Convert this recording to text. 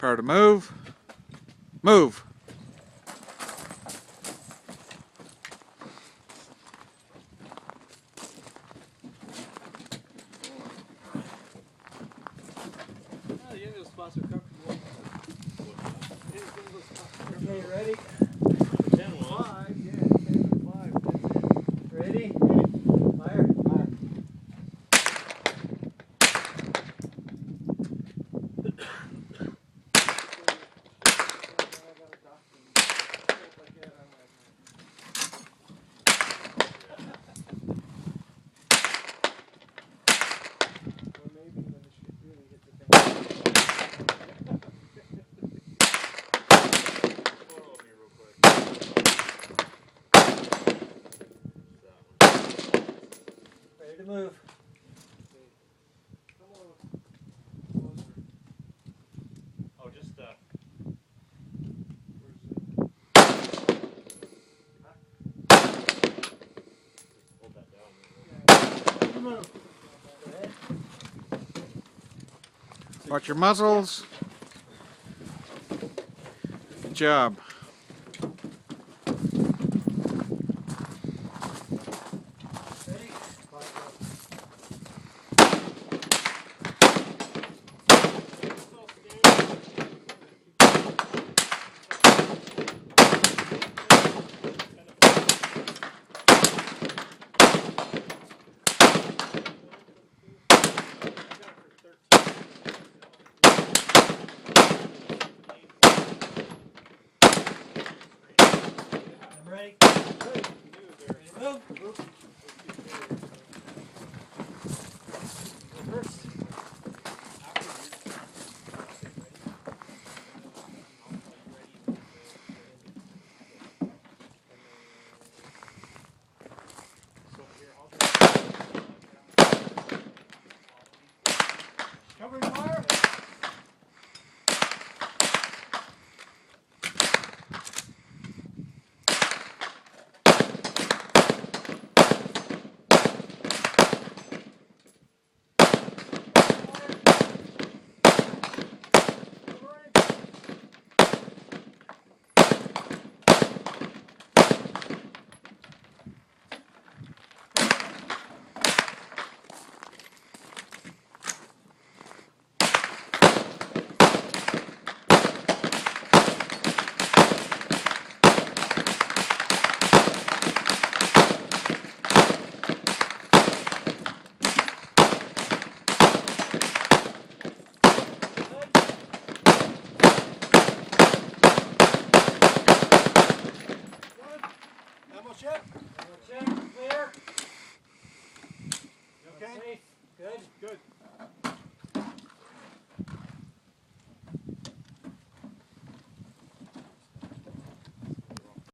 Prepare to move. Move. Okay, ready? 10 5, yeah, 10 5, that's it. Ready? Fire. Fire. Ready to move. Oh, just hold that down. Move. Watch your muzzles. Good job. Ready? I'm ready. Ready to move. Move. Go first. Covering fire. Ammo check. Check. Clear. You okay? Safe. Good. Good.